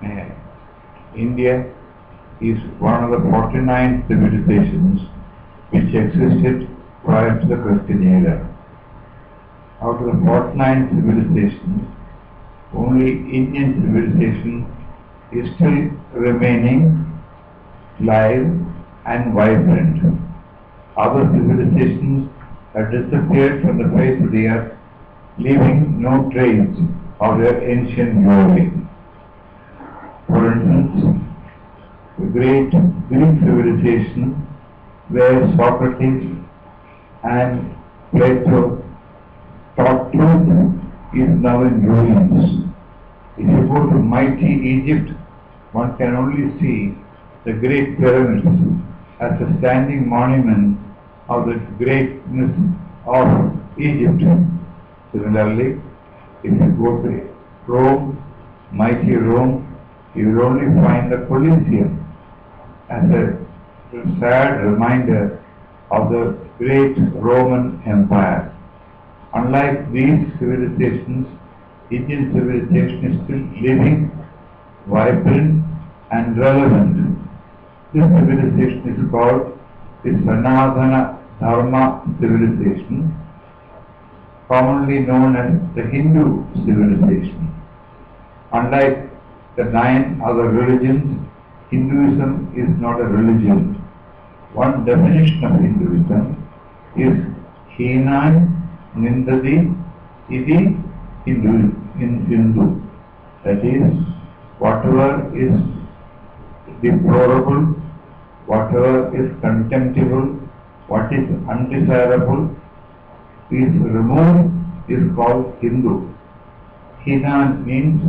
uh, India is one of the 49 civilizations which existed prior to the Christian era. Out of the 49 civilizations, only Indian civilization is still remaining live and vibrant. Other civilizations have disappeared from the face of the earth, leaving no trace of their ancient glory. For instance, the great Greek civilization, where Socrates and Plato taught truth, is now in ruins. If you go to mighty Egypt, one can only see the great pyramids as a standing monument of the greatness of Egypt. Similarly, if you go to Rome, mighty Rome, you will only find the Colosseum as a sad reminder of the great Roman Empire. Unlike these civilizations, Indian civilization is still living, vibrant and relevant. This civilization is called the Sanatana Dharma civilization, commonly known as the Hindu civilization. Unlike the 9 other religions, Hinduism is not a religion. One definition of Hinduism is Hinan Nindadi Iti Hindu. That is, whatever is deplorable, whatever is contemptible, what is undesirable is removed, is called Hindu. Hinan means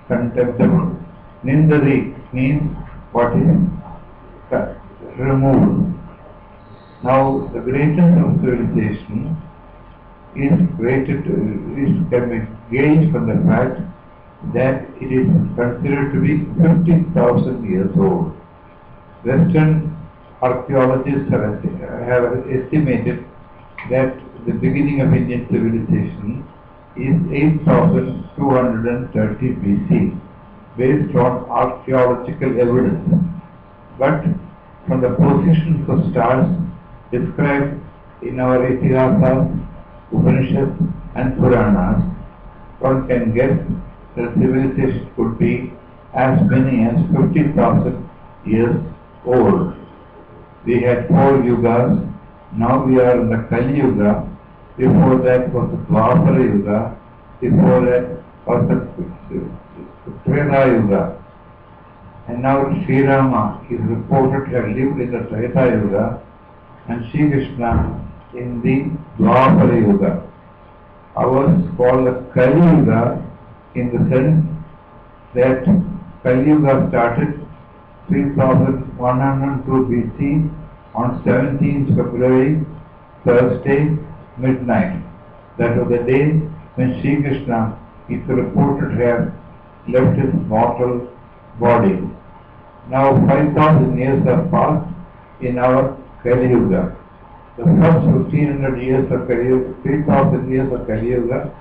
contemptible. Nindadi means what is removed. Now, the greatness of civilization is can be gauged from the fact that it is considered to be 50,000 years old. Western archaeologists have estimated that the beginning of Indian civilization is 8,230 BC, based on archaeological evidence. But from the positions of stars described in our Itihasas, Upanishads and Puranas, one can guess that civilization could be as many as 50,000 years old. We had 4 yugas, now we are in the Kali Yuga. Before that was the Dwapara Yuga, before that was the Treta Yuga. And now Sri Rama is reported to have lived in the Treta Yuga and Sri Krishna in the Dwapara Yuga. Ours is called the Kali Yuga in the sense that Kali Yuga started 3102 BC on 17th February, Thursday, midnight. That was the day when Sri Krishna is reported to have left his mortal body. Now 5,000 years have passed in our Kali Yuga. The first 1,500 years of Kali Yuga, 3,000 years of Kali Yuga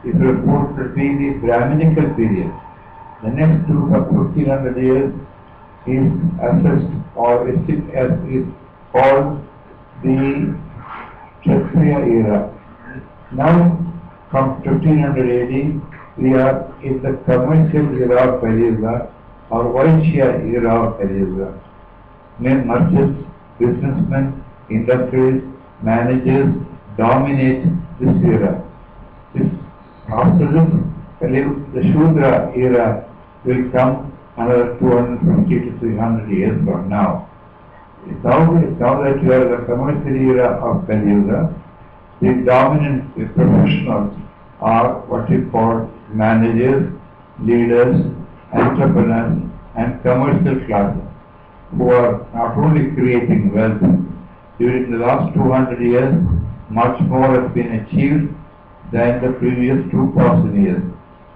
is reported to be the Brahminical period. The next 1,500 years is assessed or is called the Kshatriya era. Now, from 1500 AD, we are in the commercial era of Kali Yuga or Vaishya era of Kali Yuga. Merchants, businessmen, industries, managers dominate this era. After this, the Shudra era will come another 250 to 300 years from now. Now that you are in the commercial era of Kali Yuga, the dominant professionals are what we call managers, leaders, entrepreneurs and commercial classes, who are not only creating wealth. During the last 200 years, much more has been achieved than the previous 2,000 years.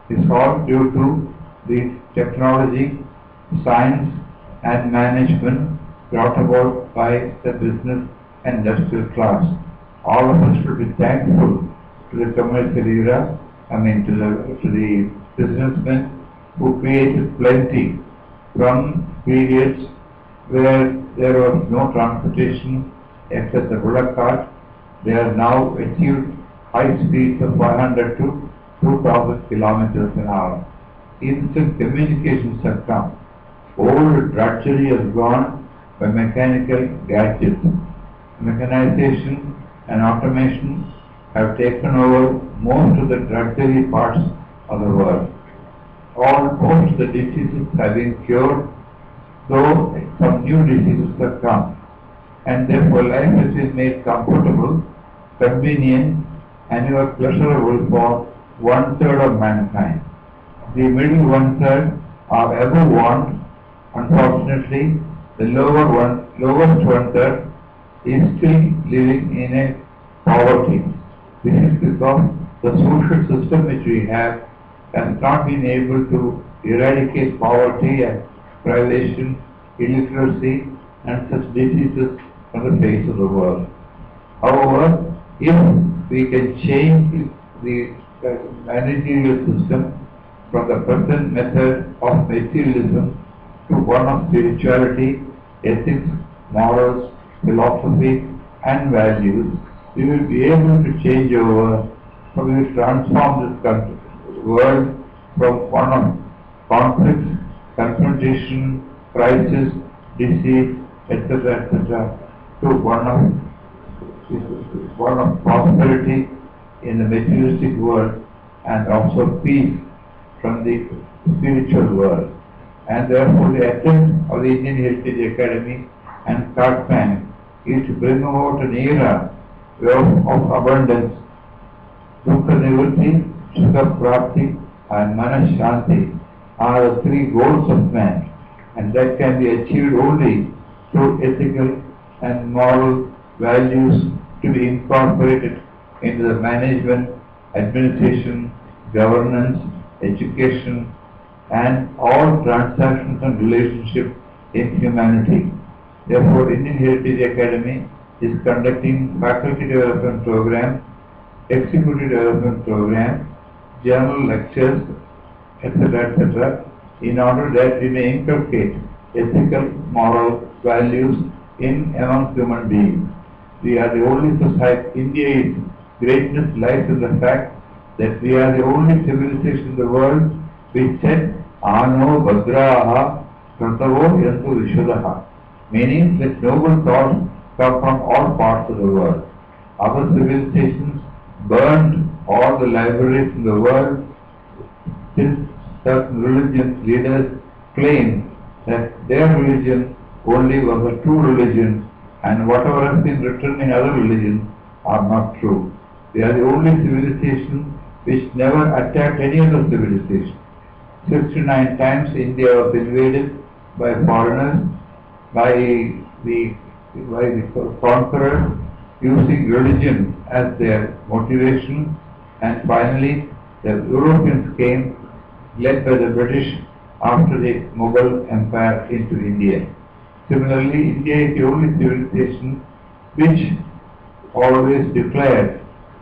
It's all due to the technology, science and management brought about by the business and industrial class. All of us should be thankful to the commercial era, to the businessmen who created plenty from periods where there was no transportation except the bullock cart. They have now achieved high speeds of 500 to 2000 kilometers an hour. Instant communications have come. Old drudgery has gone by mechanical gadgets. Mechanization and automation have taken over most of the drudgery parts of the world. Most of the diseases have been cured, though some new diseases have come. And therefore life has been made comfortable, convenient, and even pleasurable for one-third of mankind. The middle one-third are ever want. Unfortunately, the lowest one-third is still living in a poverty. This is because the social system which we have has not been able to eradicate poverty and privation, illiteracy, and such diseases from the face of the world. However, if we can change the managerial system from the present method of materialism to one of spirituality, ethics, morals, philosophy, and values, we will be able to change over, so we will transform this world from one of conflicts, confrontation, crisis, disease, etc., to one of prosperity in the materialistic world and also peace from the spiritual world. And therefore the attempt of the Indian Heritage Academy and Third Bank is to bring about an era of abundance. Dukkha Nivritti, Sukha Prapti, and Manas Shanti are the three goals of man, and that can be achieved only through ethical and moral values to be incorporated into the management, administration, governance, education, and all transactions and relationships in humanity. Therefore, Indian Heritage Academy is conducting faculty development program, executive development program, journal lectures, etc., in order that we may inculcate ethical, moral values in among human beings. We are the only society. India's greatness lies in the fact that we are the only civilization in the world which said, Ano Bhadraha Pratavo Yantu Vishwadaha, meaning that noble thoughts come from all parts of the world. Other civilizations burned all the libraries in the world since certain religious leaders claimed that their religion only was a true religion and whatever has been written in other religions are not true. They are the only civilization which never attacked any other civilization. 69 times India was invaded by foreigners, by the conquerors using religion as their motivation, and finally the Europeans came led by the British after the Mughal Empire into India. Similarly, India is the only civilization which always declared,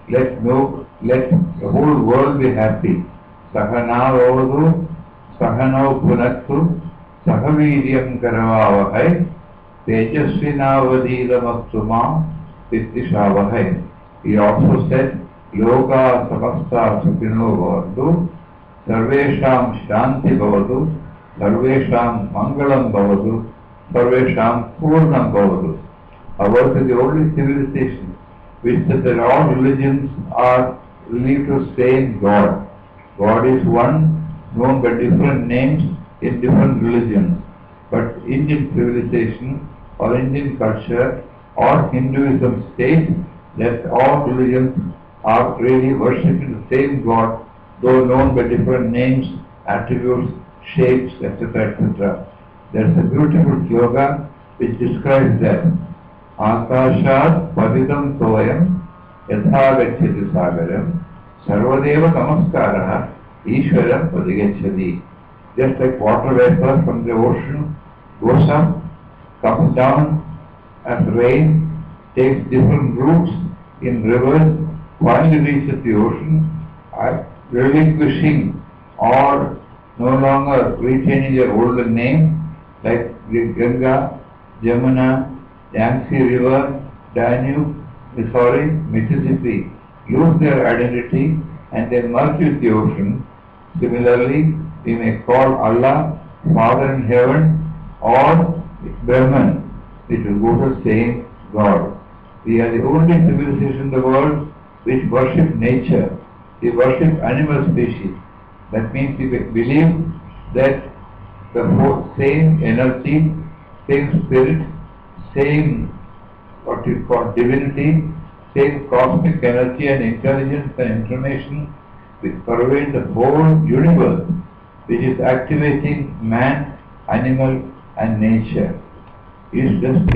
let the whole world be happy. Sahana Vavadu, Sahana Bhunattu, Sahaviryam Karavavahai, Tejasvinavadidamaktuma, Vittishavahai. He also said, Yoga Samasta Sukhino Bhavatu, Sarvesham Shanti Bhavatu, Sarvesham Mangalam Bhavatu, Sarvesham Purnam Bhavatu. Ours is the only civilization which says that all religions are believed to same God. God is one, known by different names in different religions. But Indian civilization or Indian culture or Hinduism states that all religions are really worshipping the same God, though known by different names, attributes, shapes, etc., etc. There is a beautiful slogan which describes that. Akashat Padidam Toyam Yatha Gacchati Sagaram Sarvadeva Namaskaraha Ishwaram Padigacchati. Just like water vapor from the ocean goes up, comes down as rain, takes different routes in rivers, finally reaches the ocean, relinquishing all no longer retaining their older names like Ganga, Jamuna, Yangtze River, Danube, Missouri, Mississippi, lose their identity and they merge with the ocean. Similarly, we may call Allah Father in heaven or Brahman, which will go to same God. We are the only civilization in the world which worship nature. We worship animal species. That means we believe that the same energy, same spirit, same what we call divinity, same cosmic energy and intelligence and information which pervade the whole universe, which is activating man, animal and nature. Is just